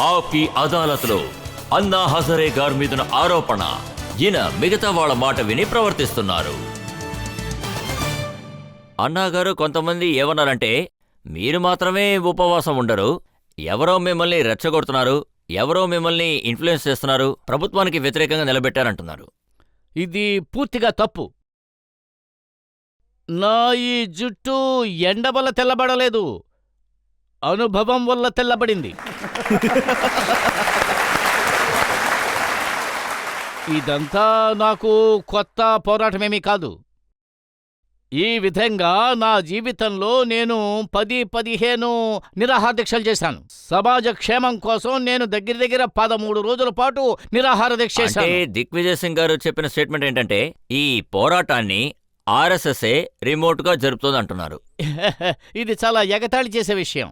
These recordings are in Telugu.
ఆప్కి అదాలత్లో అన్నా హజారే గారి మీదున్న ఆరోపణ, ఈయన మిగతా వాళ్ళ మాట విని ప్రవర్తిస్తున్నారు. అన్నాగారు కొంతమంది ఏమన్నారంటే, మీరు మాత్రమే ఉపవాసం ఉండరు, ఎవరో మిమ్మల్ని రెచ్చగొడుతున్నారు, ఎవరో మిమ్మల్ని ఇన్ఫ్లుయెన్స్ చేస్తున్నారు, ప్రభుత్వానికి వ్యతిరేకంగా నిలబెట్టారంటున్నారు. ఇది పూర్తిగా తప్పు. నా ఈ జుట్టు ఎండ వల్ల తెల్లబడలేదు, అనుభవం వల్ల తెల్లబడింది. ఇదంతా నాకు కొత్త పోరాటమేమీ కాదు. ఈ విధంగా నా జీవితంలో నేను 10-15 నిరాహార దీక్షలు చేశాను. సమాజ క్షేమం కోసం నేను దగ్గర 13 రోజుల పాటు నిరాహార దీక్ష చేశాను. దిగ్విజయ్ సింగ్ గారు చెప్పిన స్టేట్మెంట్ ఏంటంటే, ఈ పోరాటాన్ని ఆర్ఎస్ఎస్ఏ రిమోట్ గా జరుపుతుంది అంటున్నారు. ఇది చాలా ఎగతాళి చేసే విషయం.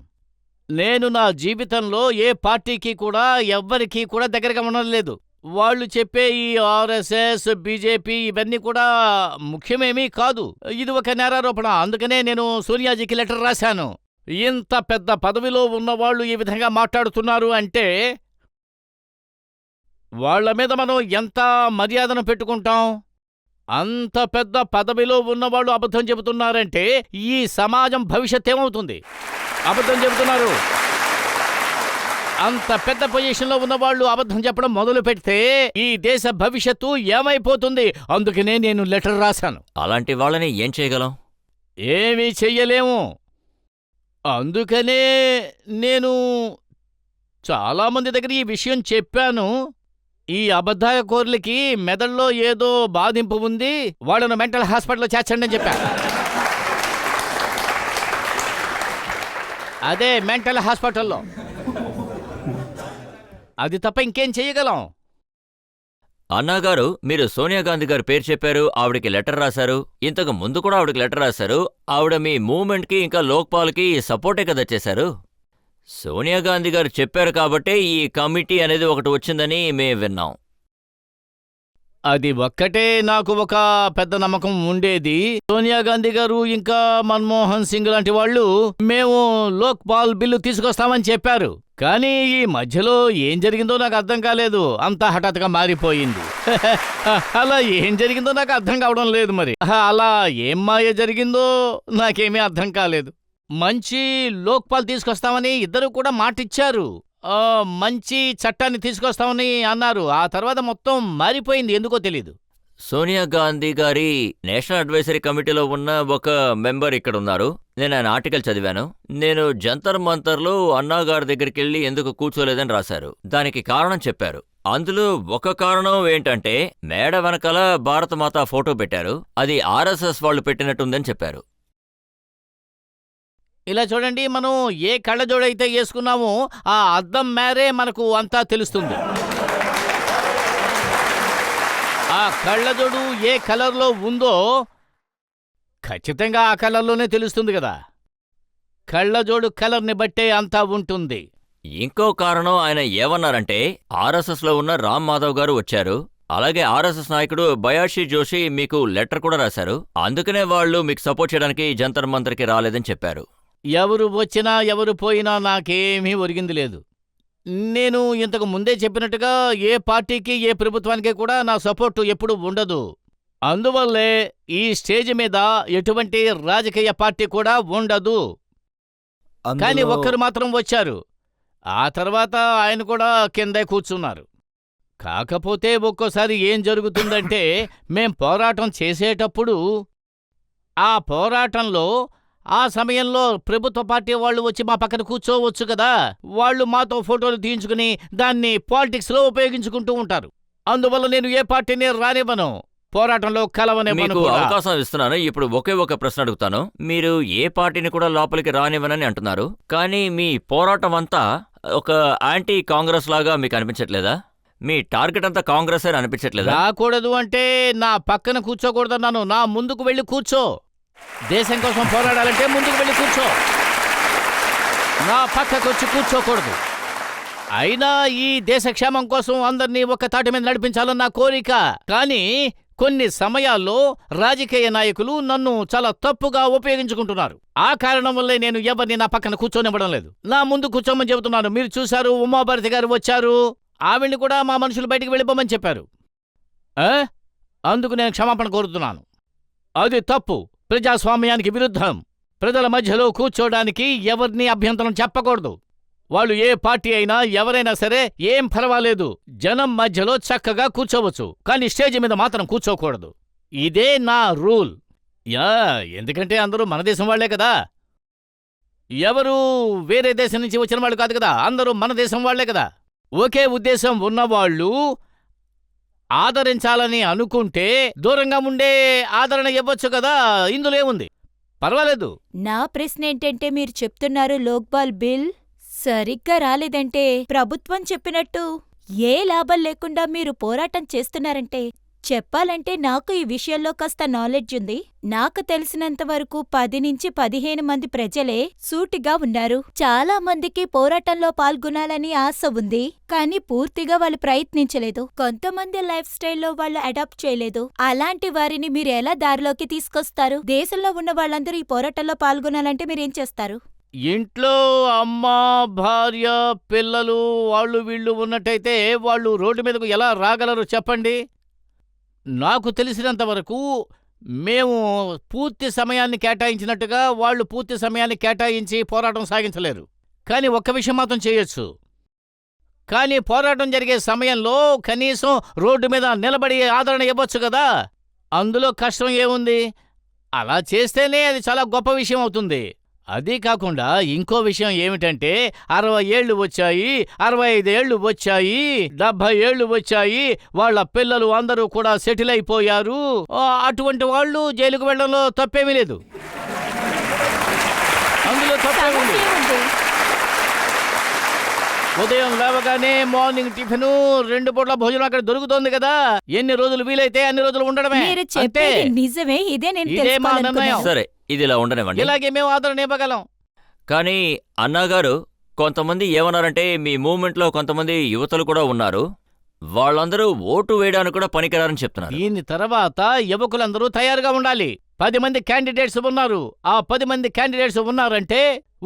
నేను నా జీవితంలో ఏ పార్టీకి కూడా ఎవ్వరికీ కూడా దగ్గరగా ఉండలేదు. వాళ్ళు చెప్పే ఈ ఆర్ఎస్ఎస్, బీజేపీ ఇవన్నీ కూడా ముఖ్యమేమీ కాదు. ఇది ఒక నేరారోపణ. అందుకనే నేను సోనియాజీకి లెటర్ రాశాను. ఇంత పెద్ద పదవిలో ఉన్నవాళ్లు ఈ విధంగా మాట్లాడుతున్నారు అంటే వాళ్ల మీద మనం ఎంత మర్యాదను పెట్టుకుంటాం? అంత పెద్ద పదవిలో ఉన్నవాళ్లు అబద్ధం చెబుతున్నారంటే ఈ సమాజం భవిష్యత్ ఏమవుతుంది? అబద్ధం చెబుతున్నారు. అంత పెద్ద పొజిషన్లో ఉన్నవాళ్లు అబద్ధం చెప్పడం మొదలు పెడితే ఈ దేశ భవిష్యత్తు ఏమైపోతుంది? అందుకనే నేను లెటర్ రాశాను. అలాంటి వాళ్ళని ఏం చేయగలం? ఏమీ చెయ్యలేము. అందుకనే నేను చాలామంది దగ్గర ఈ విషయం చెప్పాను. ఈ అబద్ధాయ కోర్లకి మెదడులో ఏదో బాధింపు ఉంది, వాళ్ళను మెంటల్ హాస్పిటల్లో చేర్చండి అని చెప్పా. అదే మెంటల్ హాస్పిటల్లో. అది తప్ప ఇంకేం చెయ్యగలం? అన్నాగారు, మీరు సోనియా గాంధీ గారి పేరు చెప్పారు, ఆవిడకి లెటర్ రాశారు. ఇంతకు ముందు కూడా ఆవిడకి లెటర్ రాశారు. ఆవిడ మీ మూవ్మెంట్కి ఇంకా లోక్పాల్కి సపోర్టే కదా చేశారు. సోనియా గాంధీ గారు చెప్పారు కాబట్టే ఈ కమిటీ అనేది ఒకటి వచ్చిందని మేము విన్నాం. అది ఒక్కటే నాకు ఒక పెద్ద నమ్మకం ఉండేది. సోనియా గాంధీ గారు ఇంకా మన్మోహన్ సింగ్ లాంటి వాళ్ళు మేము లోక్పాల్ బిల్లు తీసుకొస్తామని చెప్పారు. కానీ ఈ మధ్యలో ఏం జరిగిందో నాకు అర్థం కాలేదు. అంతా హఠాత్తుగా మారిపోయింది. అలా ఏం జరిగిందో నాకు అర్థం కావడం లేదు. మరి అలా ఏం మాయ జరిగిందో నాకేమీ అర్థం కాలేదు. మంచి లోక్పాల్ తీసుకొస్తామని ఇద్దరు కూడా మాటిచ్చారు. మంచి చట్టాన్ని తీసుకొస్తామని అన్నారు. ఆ తర్వాత మొత్తం మారిపోయింది, ఎందుకో తెలీదు. సోనియా గాంధీ గారి నేషనల్ అడ్వైజరీ కమిటీలో ఉన్న ఒక మెంబర్ ఇక్కడ ఉన్నారు. నేను ఆయన ఆర్టికల్ చదివాను. నేను జంతర్ మంతర్లో అన్నాగారి దగ్గరికి వెళ్ళి ఎందుకు కూర్చోలేదని రాశారు. దానికి కారణం చెప్పారు. అందులో ఒక కారణం ఏంటంటే, మేడ వెనకాల భారతమాత ఫోటో పెట్టారు, అది ఆర్ఎస్ఎస్ వాళ్ళు పెట్టినట్టుందని చెప్పారు. ఇలా చూడండి, మనం ఏ కళ్ళజోడైతే వేసుకున్నామో ఆ అద్దం మేరే మనకు అంతా తెలుస్తుంది. ఆ కళ్ళజోడు ఏ కలర్లో ఉందో ఖచ్చితంగా ఆ కలర్లోనే తెలుస్తుంది కదా. కళ్ళజోడు కలర్ని బట్టే అంతా ఉంటుంది. ఇంకో కారణం ఆయన ఏమన్నారంటే, ఆర్ఎస్ఎస్లో ఉన్న రామ్ మాధవ్ గారు వచ్చారు, అలాగే ఆర్ఎస్ఎస్ నాయకుడు బయాషీ జోషి మీకు లెటర్ కూడా రాశారు. అందుకనే వాళ్ళు మీకు సపోర్ట్ చేయడానికి జంతర్ మంతర్కి రాలేదని చెప్పారు. ఎవరు వచ్చినా ఎవరు పోయినా నాకేమీ ఒరిగింది లేదు. నేను ఇంతకు ముందే చెప్పినట్టుగా ఏ పార్టీకి ఏ ప్రభుత్వానికి కూడా నా సపోర్టు ఎప్పుడూ ఉండదు. అందువల్లే ఈ స్టేజ్ మీద ఎటువంటి రాజకీయ పార్టీ కూడా ఉండదు. కానీ ఒక్కరు మాత్రం వచ్చారు. ఆ తర్వాత ఆయన కూడా కిందే కూర్చున్నారు. కాకపోతే ఒక్కోసారి ఏం జరుగుతుందంటే, మేం పోరాటం చేసేటప్పుడు ఆ పోరాటంలో ఆ సమయంలో ప్రభుత్వ పార్టీ వాళ్ళు వచ్చి మా పక్కన కూర్చోవచ్చు కదా. వాళ్ళు మాతో ఫోటోలు తీయించుకుని దాన్ని పాలిటిక్స్లో ఉపయోగించుకుంటూ ఉంటారు. అందువల్ల నేను ఏ పార్టీని రానివ్వను, పోరాటంలో కలవనివ్వను. అవకాశం ఇస్తున్నాను. ఇప్పుడు ఒకే ఒక ప్రశ్న అడుగుతాను. మీరు ఏ పార్టీని కూడా లోపలికి రానివ్వనని అంటున్నారు, కానీ మీ పోరాటం అంతా ఒక యాంటీ కాంగ్రెస్ లాగా మీకు అనిపించట్లేదా? మీ టార్గెట్ అంతా కాంగ్రెస్ అని అనిపించట్లేదా? రాకూడదు అంటే నా పక్కన కూర్చోకూడదన్నాను. నా ముందుకు వెళ్ళి కూర్చో. దేశం కోసం పోరాడాలంటే ముందుకు వెళ్ళి కూర్చో, నా పక్కకొచ్చి కూర్చోకూడదు. అయినా ఈ దేశ క్షేమం కోసం అందరినీ ఒక్క తాటి మీద నడిపించాలన్న కోరిక. కానీ కొన్ని సమయాల్లో రాజకీయ నాయకులు నన్ను చాలా తప్పుగా ఉపయోగించుకుంటున్నారు. ఆ కారణం వల్లే నేను ఎవరిని నా పక్కన కూర్చోనివ్వడం లేదు. నా ముందు కూర్చోమని చెబుతున్నాను. మీరు చూశారు, ఉమాభారతి గారు వచ్చారు. ఆవిడ్ని కూడా మా మనుషులు బయటికి వెళ్ళిపోమని చెప్పారు. అందుకు నేను క్షమాపణ కోరుతున్నాను. అది తప్పు, ప్రజాస్వామ్యానికి విరుద్ధం. ప్రజల మధ్యలో కూర్చోడానికి ఎవరిని అభ్యంతరం చెప్పకూడదు. వాళ్ళు ఏ పార్టీ అయినా ఎవరైనా సరే ఏం పర్వాలేదు, జనం మధ్యలో చక్కగా కూర్చోవచ్చు, కానీ స్టేజ్ మీద మాత్రం కూర్చోకూడదు. ఇదే నా రూల్. ఎందుకంటే అందరూ మన దేశం వాళ్లే కదా, ఎవరు వేరే దేశం నుంచి వచ్చిన వాళ్ళు కాదు కదా, అందరూ మన దేశం వాళ్లే కదా. ఒకే ఉద్దేశం ఉన్నవాళ్ళు ఆదరించాలని అనుకుంటే దూరంగా ఉండే ఆదరణ ఇవ్వచ్చు కదా, ఇందులో ఏముంది, పర్వాలేదు. నా ప్రశ్న ఏంటంటే, మీరు చెప్తున్నారు లోక్పాల్ బిల్ సరిగ్గా రాలేదంటే ప్రభుత్వం చెప్పినట్టు ఏ లాభం లేకుండా మీరు పోరాటం చేస్తున్నారంటే, చెప్పాలంటే నాకు ఈ విషయంలో కాస్త నాలెడ్జ్ ఉంది. నాకు తెలిసినంతవరకు 10 నుంచి 15 మంది ప్రజలే సూటిగా ఉన్నారు. చాలా మందికి పోరాటంలో పాల్గొనాలని ఆశ ఉంది, కానీ పూర్తిగా వాళ్ళు ప్రయత్నించలేదు. కొంతమంది లైఫ్ స్టైల్లో వాళ్ళు అడాప్ట్ చేయలేదు. అలాంటి వారిని మీరు ఎలా దారిలోకి తీసుకొస్తారు? దేశంలో ఉన్న వాళ్ళందరూ ఈ పోరాటంలో పాల్గొనాలంటే మీరేం చేస్తారు? ఇంట్లో అమ్మ, భార్య, పిల్లలు వాళ్ళు వీళ్ళు ఉన్నట్టయితే వాళ్ళు రోడ్డు మీదకు ఎలా రాగలరు చెప్పండి? నాకు తెలిసినంతవరకు మేము పూర్తి సమయాన్ని కేటాయించినట్టుగా వాళ్ళు పూర్తి సమయాన్ని కేటాయించి పోరాటం సాగించలేరు. కానీ ఒక్క విషయం మాత్రం చేయొచ్చు. కానీ పోరాటం జరిగే సమయంలో కనీసం రోడ్డు మీద నిలబడి ఆదరణ ఇవ్వచ్చు కదా, అందులో కష్టం ఏముంది? అలా చేస్తేనే అది చాలా గొప్ప విషయం అవుతుంది. అదీ కాకుండా ఇంకో విషయం ఏమిటంటే, 60 ఏళ్లు వచ్చాయి, 65 ఏళ్లు వచ్చాయి, 70 ఏళ్లు వచ్చాయి, వాళ్ళ పిల్లలు అందరూ కూడా సెటిల్ అయిపోయారు. అటువంటి వాళ్ళు జైలుకు వెళ్ళడంలో తప్పేమీ లేదు, అందులో తప్పేముంది? ఉదయం లేవగానే మార్నింగ్ టిఫిను, 2 పూట్ల భోజనం అక్కడ దొరుకుతోంది కదా, ఎన్ని రోజులు వీలైతే అన్ని రోజులు ఉండడమే. నిజమే, ఇదే మా నిర్ణయం. సరే, ఇది ఇలా ఉండనివ్వండి. ఇలాగే మేము ఆదరణ ఇవ్వగలం. కానీ అన్నాగారు, కొంతమంది ఏమన్నారంటే మీ మూవ్మెంట్లో కొంతమంది యువతలు కూడా ఉన్నారు, వాళ్ళందరూ ఓటు వేయడానికి కూడా పనికిరారని చెప్తున్నారు. దీని తర్వాత యువకులందరూ తయారుగా ఉండాలి. 10 మంది క్యాండిడేట్స్ ఉన్నారు. ఆ 10 మంది క్యాండిడేట్స్ ఉన్నారంటే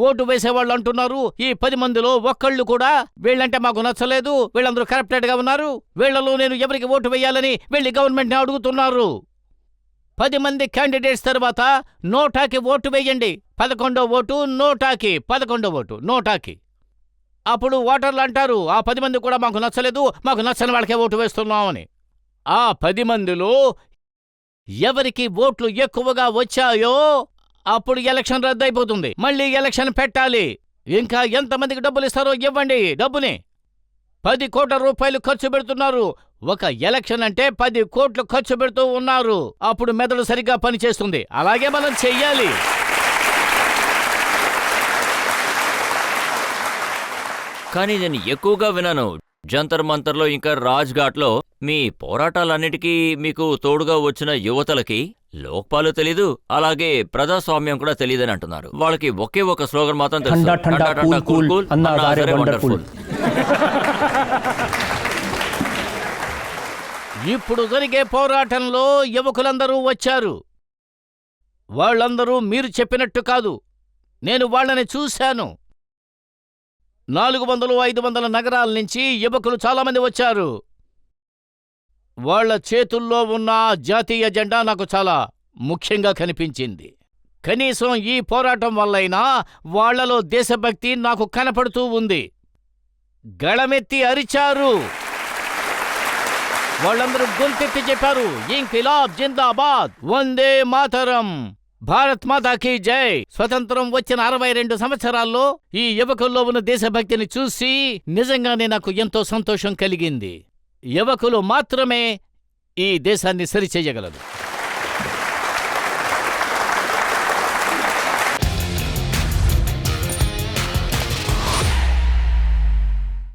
ఓటు వేసేవాళ్ళు అంటున్నారు, ఈ 10 మందిలో ఒక్కళ్ళు కూడా వీళ్ళంటే మాకు నచ్చలేదు, వీళ్ళందరూ కరప్టెడ్ గా ఉన్నారు, వీళ్లలో నేను ఎవరికి ఓటు వేయాలని వీళ్ళు గవర్నమెంట్ని అడుగుతున్నారు. 10 మంది క్యాండిడేట్స్ తర్వాత నోటాకి ఓటు వేయండి. 11వ ఓటు నోటాకి, 11వ ఓటు నోటాకి. అప్పుడు ఓటర్లు అంటారు, ఆ 10 మంది కూడా మాకు నచ్చలేదు, మాకు నచ్చని వాళ్ళకే ఓటు వేస్తున్నామని. ఆ 10 మందిలో ఎవరికి ఓట్లు ఎక్కువగా వచ్చాయో అప్పుడు ఎలక్షన్ రద్దయిపోతుంది. మళ్ళీ ఎలక్షన్ పెట్టాలి. ఇంకా ఎంతమందికి డబ్బులు ఇస్తారో ఇవ్వండి డబ్బుని. 10 కోట్ల రూపాయలు ఖర్చు పెడుతున్నారు. ఒక ఎలక్షన్ అంటే 10 కోట్లు ఖర్చు పెడుతూ ఉన్నారు. అప్పుడు మెదడు సరిగ్గా పనిచేస్తుంది. అలాగే మనం చెయ్యాలి. కానీ నేను ఎక్కువగా విన్నాను, జంతర్ మంతర్లో ఇంకా రాజ్ఘాట్లో మీ పోరాటాలన్నిటికీ మీకు తోడుగా వచ్చిన యువతలకి లోక్పాలు తెలీదు, అలాగే ప్రజాస్వామ్యం కూడా తెలియదని అంటున్నారు. వాళ్ళకి ఒకే ఒక స్లోగన్ మాత్రం తెలుసు, ठंडा कूल कूल अन्ना गारे వండర్ఫుల్. ఇప్పుడు జరిగే పోరాటంలో యువకులందరూ వచ్చారు. వాళ్ళందరూ మీరు చెప్పినట్టు కాదు, నేను వాళ్ళని చూశాను. 400-500 నగరాల నుంచి యువకులు చాలామంది వచ్చారు. వాళ్ల చేతుల్లో ఉన్న జాతీయ జెండా నాకు చాలా ముఖ్యంగా కనిపించింది. కనీసం ఈ పోరాటం వల్లైనా వాళ్లలో దేశభక్తి నాకు కనపడుతూ ఉంది. గళమెత్తి అరిచారు. వాళ్ళందరూ గొంతెత్తి చెప్పారు, ఇంకిలాబ్ జిందాబాద్, వందే మాతరం, భారత్ మాతాకి జై. స్వతంత్రం వచ్చిన 62 సంవత్సరాల్లో ఈ యువకుల్లో ఉన్న దేశభక్తిని చూసి నిజంగానే నాకు ఎంతో సంతోషం కలిగింది. యువకులు మాత్రమే ఈ దేశాన్ని సరిచెయ్యగలరు.